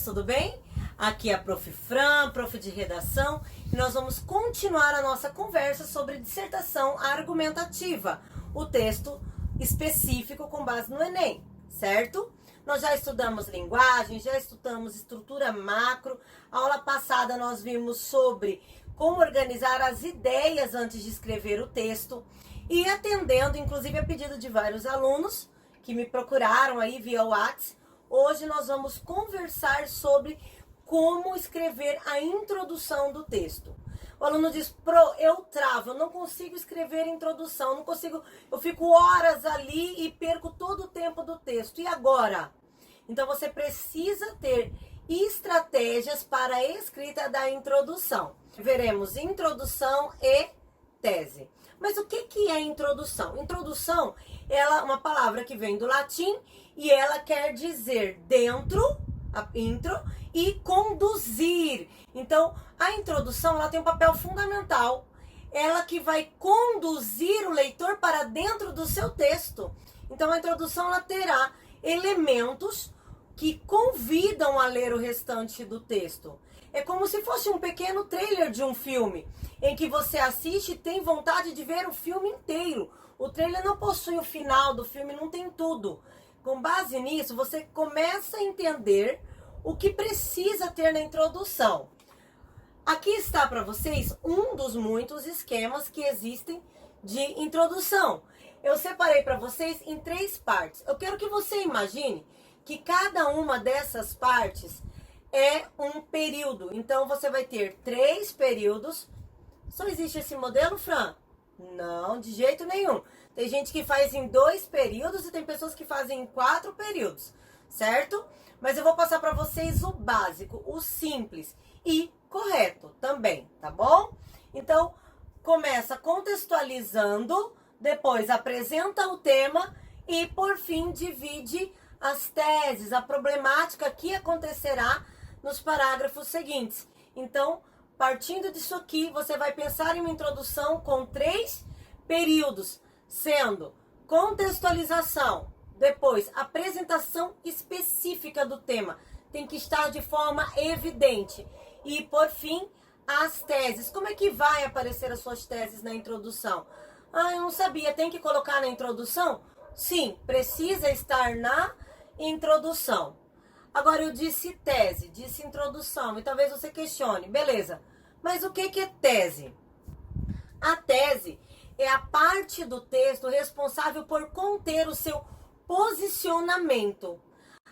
tudo bem? Aqui é a Prof. Fran, prof de redação, e nós vamos continuar a nossa conversa sobre dissertação argumentativa, o texto específico com base no Enem, certo? Nós já estudamos linguagem, já estudamos estrutura macro. A aula passada nós vimos sobre como organizar as ideias antes de escrever o texto e atendendo, inclusive, a pedido de vários alunos que me procuraram aí via WhatsApp. Hoje nós vamos conversar sobre como escrever a introdução do texto. O aluno diz, eu travo, eu não consigo escrever a introdução, não consigo, eu fico horas ali e perco todo o tempo do texto. E agora? Então você precisa ter estratégias para a escrita da introdução. Veremos introdução e tese. Mas o que é introdução? Introdução é uma palavra que vem do latim e ela quer dizer dentro, a intro, e conduzir. Então, a introdução ela tem um papel fundamental. Ela que vai conduzir o leitor para dentro do seu texto. Então, a introdução ela terá elementos que convidam a ler o restante do texto. É como se fosse um pequeno trailer de um filme, em que você assiste e tem vontade de ver o filme inteiro. O trailer não possui o final do filme, não tem tudo. Com base nisso, você começa a entender o que precisa ter na introdução. Aqui está para vocês um dos muitos esquemas que existem de introdução. Eu separei para vocês em 3 partes. Eu quero que você imagine que cada uma dessas partes é um período. Então, você vai ter 3 períodos. Só existe esse modelo, Fran? Não, de jeito nenhum. Tem gente que faz em 2 períodos e tem pessoas que fazem em 4 períodos, certo? Mas eu vou passar para vocês o básico, o simples e correto também, tá bom? Então, começa contextualizando, depois apresenta o tema e, por fim, divide as teses, a problemática que acontecerá nos parágrafos seguintes. Então, partindo disso aqui, você vai pensar em uma introdução com 3 períodos, sendo contextualização, depois apresentação específica do tema, tem que estar de forma evidente, e por fim, as teses. Como é que vai aparecer as suas teses na introdução? Ah, eu não sabia, tem que colocar na introdução? Sim, precisa estar na introdução. Agora eu disse tese, disse introdução, e talvez você questione, beleza, mas o que é tese? A tese é a parte do texto responsável por conter o seu posicionamento.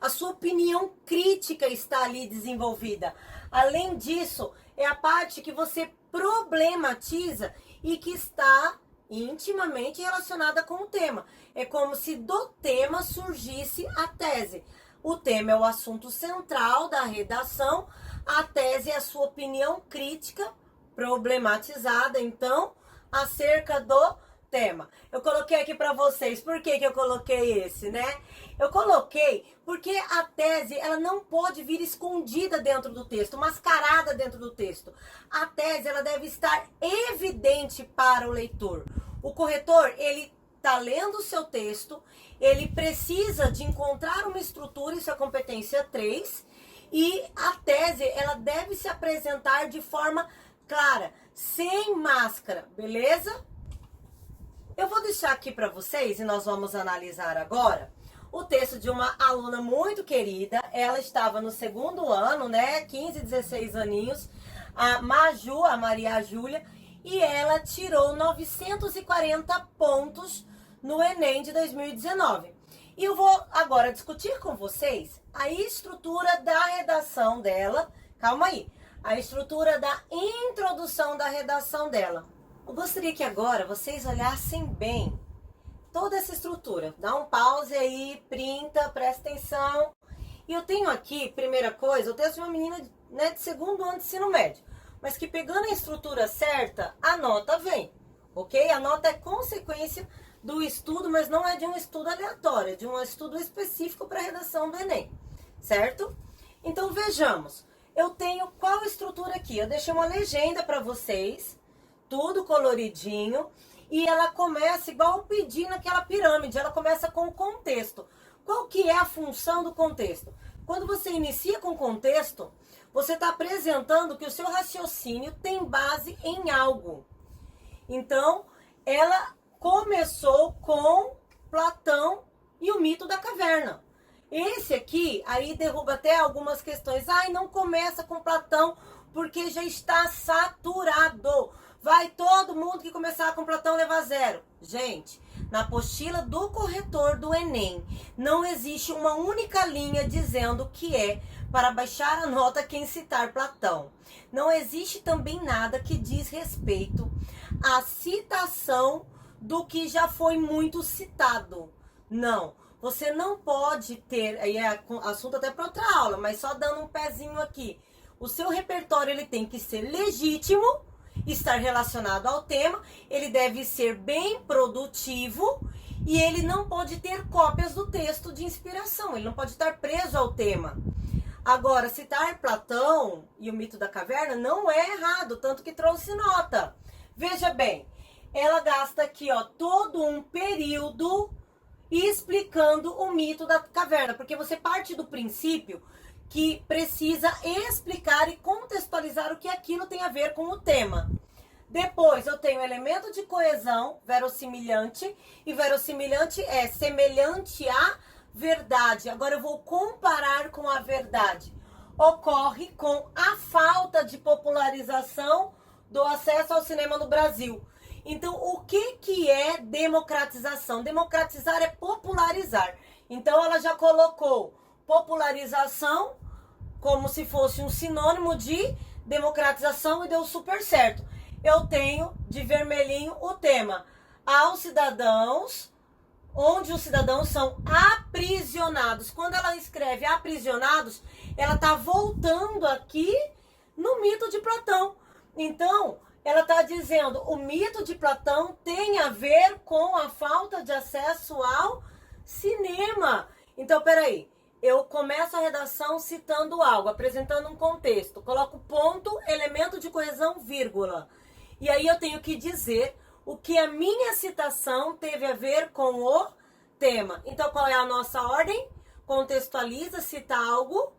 A sua opinião crítica está ali desenvolvida. Além disso, é a parte que você problematiza e que está intimamente relacionada com o tema. É como se do tema surgisse a tese. O tema é o assunto central da redação, a tese é a sua opinião crítica, problematizada, então, acerca do tema. Eu coloquei aqui para vocês, por que eu coloquei esse, né? Eu coloquei porque a tese, ela não pode vir escondida dentro do texto, mascarada dentro do texto. A tese, ela deve estar evidente para o leitor. O corretor, ele está lendo o seu texto, ele precisa de encontrar uma estrutura, isso é a competência 3, e a tese, ela deve se apresentar de forma clara, sem máscara, beleza? Eu vou deixar aqui para vocês, e nós vamos analisar agora, o texto de uma aluna muito querida. Ela estava no 2º ano, né, 15, 16 aninhos, a Maju, a Maria Júlia, e ela tirou 940 pontos no Enem de 2019. E eu vou agora discutir com vocês a estrutura da redação dela. Calma aí. A estrutura da introdução da redação dela. Eu gostaria que agora vocês olhassem bem toda essa estrutura. Dá um pause aí, printa, presta atenção. E eu tenho aqui, primeira coisa, o texto de uma menina, né, de 2º ano de ensino médio. Mas que pegando a estrutura certa, a nota vem, ok? A nota é consequência do estudo, mas não é de um estudo aleatório, é de um estudo específico para a redação do Enem, certo? Então vejamos, eu tenho qual estrutura aqui? Eu deixei uma legenda para vocês, tudo coloridinho, e ela começa igual pedindo aquela pirâmide, ela começa com o contexto. Qual que é a função do contexto? Quando você inicia com contexto, você está apresentando que o seu raciocínio tem base em algo. Então, ela começou com Platão e o mito da caverna. Esse aqui, aí derruba até algumas questões. Ai, não começa com Platão porque já está saturado. Vai todo mundo que começar com Platão levar 0. Gente, na apostila do corretor do Enem, não existe uma única linha dizendo que é para baixar a nota quem citar Platão. Não existe também nada que diz respeito à citação do que já foi muito citado. Não, você não pode ter, aí é assunto até para outra aula, mas só dando um pezinho aqui. O seu repertório ele tem que ser legítimo, estar relacionado ao tema, ele deve ser bem produtivo e ele não pode ter cópias do texto de inspiração, ele não pode estar preso ao tema. Agora, citar Platão e o mito da caverna não é errado, tanto que trouxe nota. Veja bem, ela gasta aqui ó, todo um período explicando o mito da caverna, porque você parte do princípio que precisa explicar e contextualizar o que aquilo tem a ver com o tema. Depois eu tenho elemento de coesão, verossimilhante, e verossimilhante é semelhante à verdade. Agora eu vou comparar com a verdade. Ocorre com a falta de popularização do acesso ao cinema no Brasil. Então, o que é democratização? Democratizar é popularizar. Então, ela já colocou popularização como se fosse um sinônimo de democratização e deu super certo. Eu tenho de vermelhinho o tema aos cidadãos, onde os cidadãos são aprisionados. Quando ela escreve aprisionados, ela está voltando aqui no mito de Platão. Então, ela está dizendo, o mito de Platão tem a ver com a falta de acesso ao cinema. Então, peraí, eu começo a redação citando algo, apresentando um contexto, coloco ponto, elemento de coesão, vírgula. E aí eu tenho que dizer o que a minha citação teve a ver com o tema. Então, qual é a nossa ordem? Contextualiza, cita algo,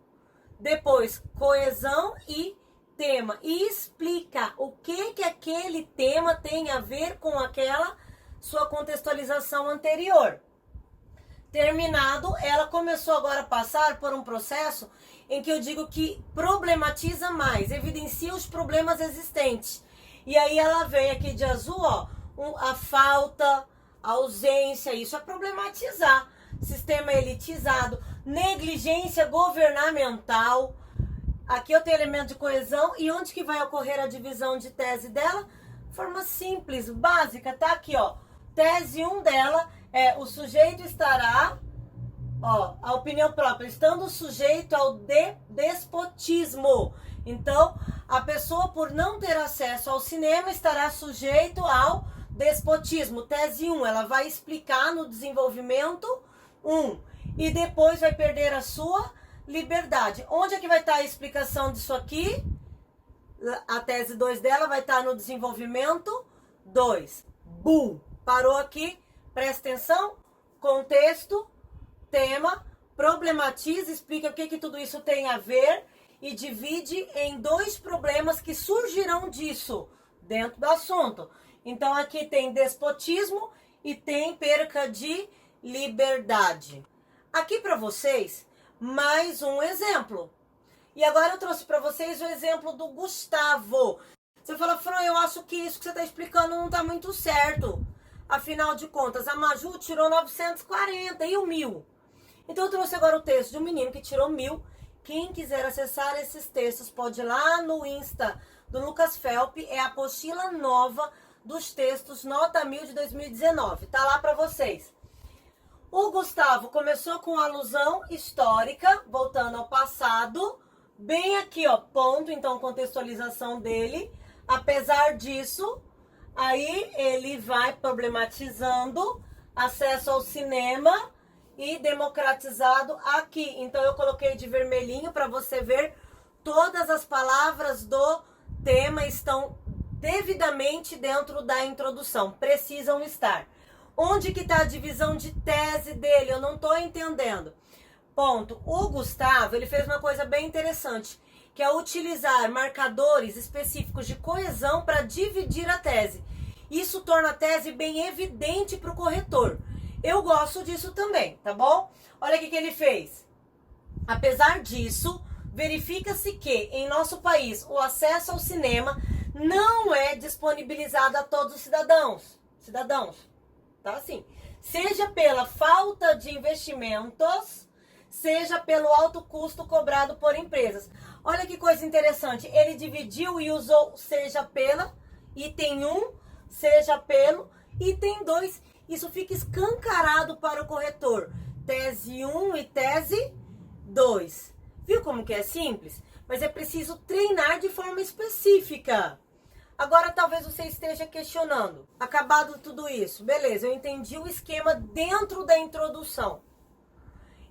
depois coesão e tema. E explica o que aquele tema tem a ver com aquela sua contextualização anterior. Terminado, ela começou agora a passar por um processo em que eu digo que problematiza mais, evidencia os problemas existentes. E aí ela vem aqui de azul, ó, a falta, a ausência, isso é problematizar. Sistema elitizado, negligência governamental. Aqui eu tenho elemento de coesão e onde que vai ocorrer a divisão de tese dela? Forma simples, básica, tá aqui, ó. Tese 1 dela é o sujeito estará, ó, a opinião própria, estando sujeito ao despotismo. Então, a pessoa, por não ter acesso ao cinema, estará sujeito ao despotismo. Tese 1, ela vai explicar no desenvolvimento 1 e depois vai perder a sua liberdade. Onde é que vai estar a explicação disso aqui? A tese 2 dela vai estar no desenvolvimento 2. Bum! Parou aqui, presta atenção, contexto, tema, problematiza, explica o que tudo isso tem a ver e divide em 2 problemas que surgirão disso dentro do assunto. Então aqui tem despotismo e tem perca de liberdade. Aqui para vocês, mais um exemplo. E agora eu trouxe para vocês o exemplo do Gustavo. Você fala, Fran, eu acho que isso que você está explicando não está muito certo. Afinal de contas, a Maju tirou 940 e o 1000. Então eu trouxe agora o texto de um menino que tirou 1000. Quem quiser acessar esses textos pode ir lá no Insta do Lucas Felp. É a apostila nova dos textos Nota 1000 de 2019. Tá lá para vocês. O Gustavo começou com alusão histórica, voltando ao passado. Bem aqui, ó, ponto, então contextualização dele. Apesar disso, aí ele vai problematizando acesso ao cinema e democratizado aqui. Então eu coloquei de vermelhinho para você ver todas as palavras do tema estão devidamente dentro da introdução, precisam estar. Onde que está a divisão de tese dele? Eu não estou entendendo. ponto, o Gustavo, ele fez uma coisa bem interessante, que é utilizar marcadores específicos de coesão para dividir a tese. Isso torna a tese bem evidente para o corretor. Eu gosto disso também, tá bom? Olha o que ele fez. Apesar disso, verifica-se que em nosso país o acesso ao cinema não é disponibilizado a todos os cidadãos, tá assim, seja pela falta de investimentos, seja pelo alto custo cobrado por empresas. Olha que coisa interessante, ele dividiu e usou seja pela, item 1, seja pelo, item 2, isso fica escancarado para o corretor, tese 1 e tese 2. Viu como que é simples? Mas é preciso treinar de forma específica. Agora talvez você esteja questionando. Acabado tudo isso, beleza, eu entendi o esquema dentro da introdução.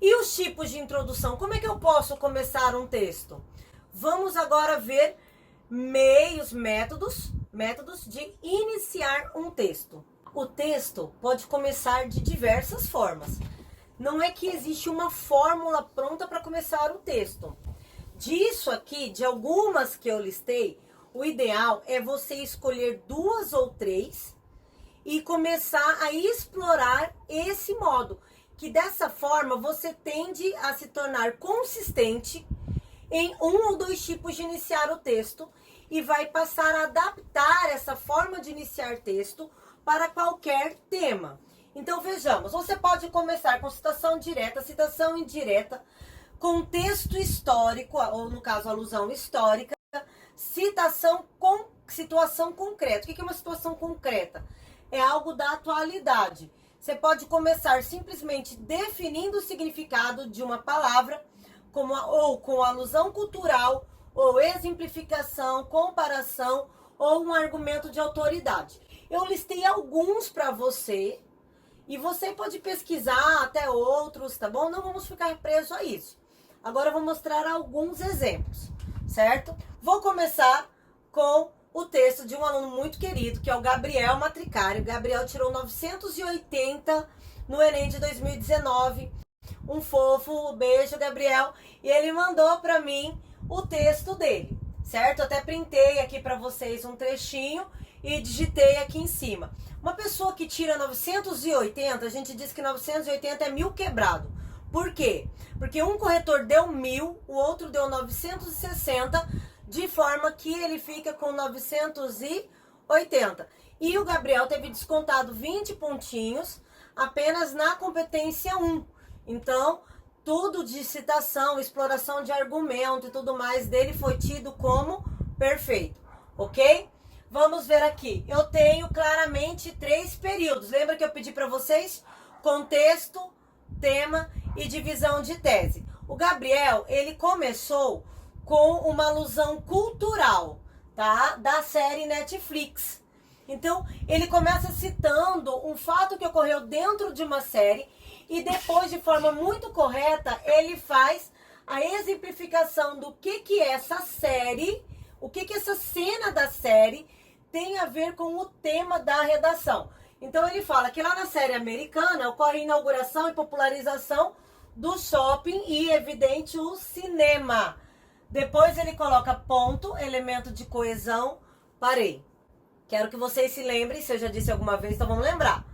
E os tipos de introdução? Como é que eu posso começar um texto? Vamos agora ver métodos de iniciar um texto. O texto pode começar de diversas formas. Não é que existe uma fórmula pronta para começar o texto. Disso aqui, de algumas que eu listei, o ideal é você escolher 2 ou 3 e começar a explorar esse modo, que dessa forma você tende a se tornar consistente em 1 ou 2 tipos de iniciar o texto e vai passar a adaptar essa forma de iniciar texto para qualquer tema. Então vejamos, você pode começar com citação direta, citação indireta, contexto histórico, ou no caso alusão histórica, citação com situação concreta. O que é uma situação concreta? É algo da atualidade. Você pode começar simplesmente definindo o significado de uma palavra, ou com alusão cultural, ou exemplificação, comparação, ou um argumento de autoridade. Eu listei alguns para você, e você pode pesquisar até outros, tá bom? Não vamos ficar presos a isso. Agora eu vou mostrar alguns exemplos, certo? Vou começar com o texto de um aluno muito querido, que é o Gabriel Matricari. O Gabriel tirou 980 no Enem de 2019. Um fofo, beijo, Gabriel. E ele mandou para mim o texto dele, certo? Eu até printei aqui para vocês um trechinho e digitei aqui em cima. Uma pessoa que tira 980, a gente diz que 980 é 1000 quebrado. Por quê? Porque um corretor deu 1000, o outro deu 960, de forma que ele fica com 980. E o Gabriel teve descontado 20 pontinhos apenas na competência 1. Então, tudo de citação, exploração de argumento e tudo mais dele foi tido como perfeito, ok? Vamos ver aqui. Eu tenho claramente 3 períodos. Lembra que eu pedi para vocês? Contexto, tema e divisão de tese. O Gabriel, ele começou com uma alusão cultural, tá? Da série Netflix. Então, ele começa citando um fato que ocorreu dentro de uma série e depois, de forma muito correta, ele faz a exemplificação do que é essa série, o que essa cena da série tem a ver com o tema da redação. Então ele fala que lá na série americana ocorre a inauguração e popularização do shopping e, evidente, o cinema. Depois ele coloca ponto, elemento de coesão, parei. Quero que vocês se lembrem, se eu já disse alguma vez, então vamos lembrar.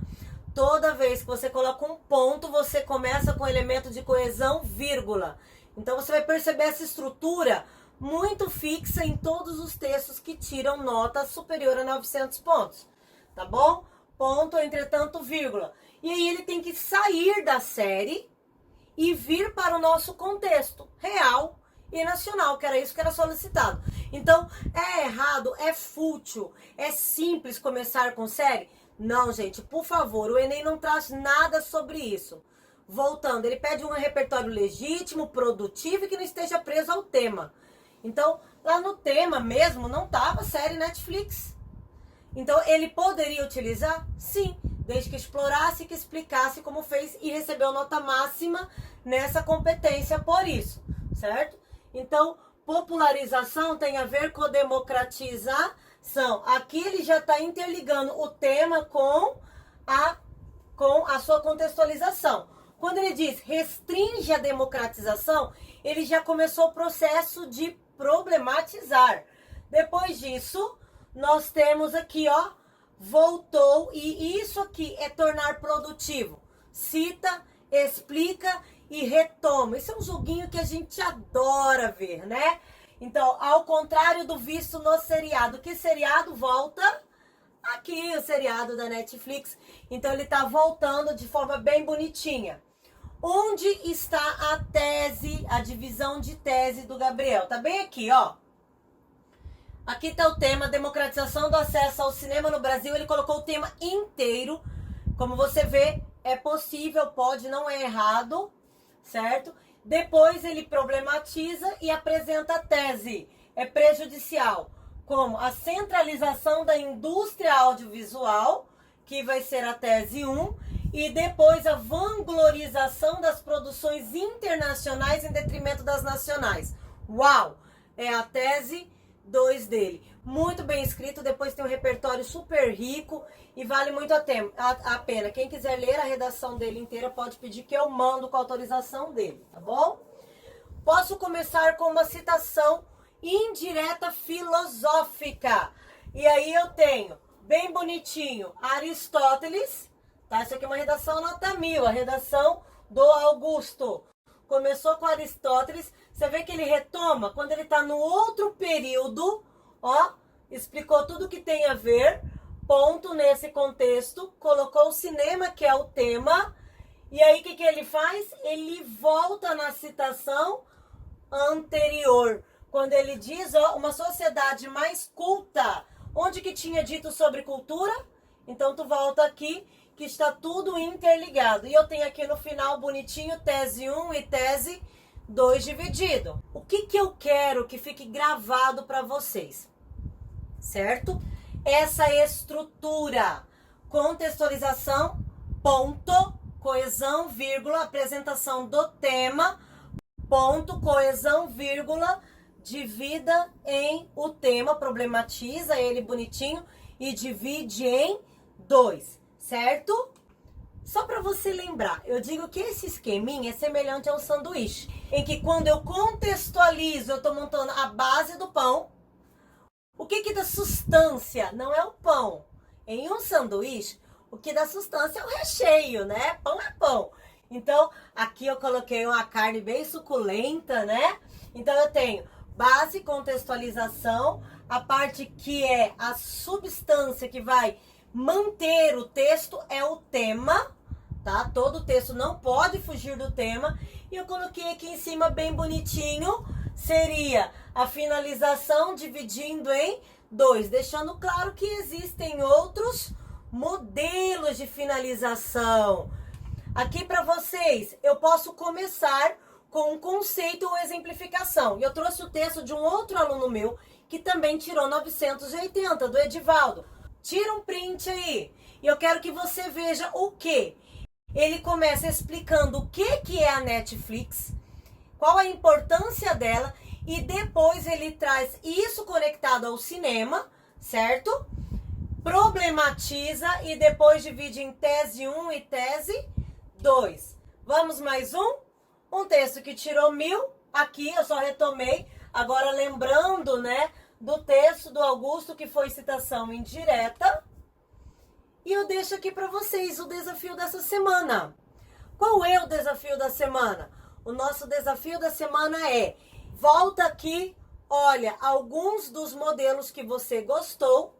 Toda vez que você coloca um ponto, você começa com elemento de coesão, vírgula. Então você vai perceber essa estrutura muito fixa em todos os textos que tiram nota superior a 900 pontos, tá bom? Ponto, entretanto, vírgula. E aí ele tem que sair da série e vir para o nosso contexto real e nacional, que era isso que era solicitado. Então, é errado, é fútil, é simples começar com série? Não, gente, por favor, o Enem não traz nada sobre isso. Voltando, ele pede um repertório legítimo, produtivo e que não esteja preso ao tema. Então, lá no tema mesmo, não estava série Netflix. Então, ele poderia utilizar? Sim, desde que explorasse, que explicasse como fez e recebeu nota máxima nessa competência por isso, certo? Então, popularização tem a ver com democratização. Aqui ele já está interligando o tema com a sua contextualização. Quando ele diz restringe a democratização, ele já começou o processo de problematizar. Depois disso, nós temos aqui, ó, voltou, e isso aqui é tornar produtivo. Cita, explica e retoma. Isso é um joguinho que a gente adora ver, né? Então, ao contrário do visto no seriado. Que seriado volta? Aqui, o seriado da Netflix. Então, ele tá voltando de forma bem bonitinha. Onde está a tese, a divisão de tese do Gabriel? Tá bem aqui, ó. Aqui está o tema, democratização do acesso ao cinema no Brasil. Ele colocou o tema inteiro. Como você vê, é possível, pode, não é errado, certo? Depois ele problematiza e apresenta a tese. É prejudicial, como a centralização da indústria audiovisual, que vai ser a tese 1, e depois a vanglorização das produções internacionais em detrimento das nacionais. Uau! É a tese 2 dele. Muito bem escrito, depois tem um repertório super rico e vale muito a pena. Quem quiser ler a redação dele inteira pode pedir que eu mando com a autorização dele, tá bom? Posso começar com uma citação indireta filosófica. E aí eu tenho, bem bonitinho, Aristóteles, tá? Isso aqui é uma redação nota 1000, a redação do Augusto. Começou com Aristóteles, você vê que ele retoma quando ele está no outro período, ó, explicou tudo que tem a ver, ponto nesse contexto, colocou o cinema, que é o tema, e aí o que ele faz? Ele volta na citação anterior, quando ele diz, ó, uma sociedade mais culta, onde que tinha dito sobre cultura? Então tu volta aqui, que está tudo interligado. E eu tenho aqui no final, bonitinho, tese 1 e tese 2 dividido. O que eu quero que fique gravado para vocês? Certo? Essa estrutura. Contextualização, ponto, coesão, vírgula, apresentação do tema, ponto, coesão, vírgula, divida em o tema, problematiza ele bonitinho e divide em 2. Certo? Só para você lembrar, eu digo que esse esqueminha é semelhante ao sanduíche, em que quando eu contextualizo, eu estou montando a base do pão. O que dá sustância não é o pão. Em um sanduíche, o que dá sustância é o recheio, né? Pão é pão. Então, aqui eu coloquei uma carne bem suculenta, né? Então, eu tenho base, contextualização, a parte que é a substância que vai manter o texto é o tema, tá? Todo o texto não pode fugir do tema. E eu coloquei aqui em cima bem bonitinho, seria a finalização dividindo em 2, deixando claro que existem outros modelos de finalização. Aqui para vocês, eu posso começar com um conceito ou exemplificação. E eu trouxe o texto de um outro aluno meu, que também tirou 980, do Edivaldo. Tira um print aí. E eu quero que você veja o que. Ele começa explicando o que é a Netflix, qual a importância dela, e depois ele traz isso conectado ao cinema, certo? Problematiza e depois divide em tese 1 e tese 2. Vamos mais um? Um texto que tirou 1000. Aqui eu só retomei, agora lembrando, né, do texto do Augusto, que foi citação indireta. E eu deixo aqui para vocês o desafio dessa semana. Qual é o desafio da semana? O nosso desafio da semana é: volta aqui, olha alguns dos modelos que você gostou,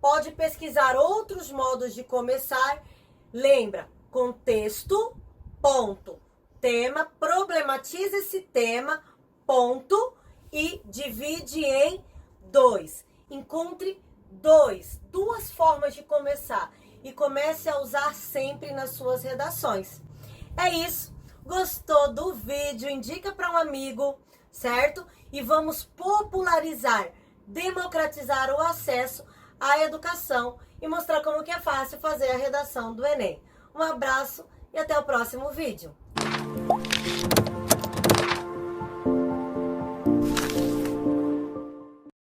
pode pesquisar outros modos de começar. Lembra, contexto, ponto, tema, problematiza esse tema, ponto, e divide em 2. Encontre duas formas de começar e comece a usar sempre nas suas redações. É isso. Gostou do vídeo? Indica para um amigo, certo? E vamos popularizar, democratizar o acesso à educação e mostrar como que é fácil fazer a redação do Enem. Um abraço e até o próximo vídeo.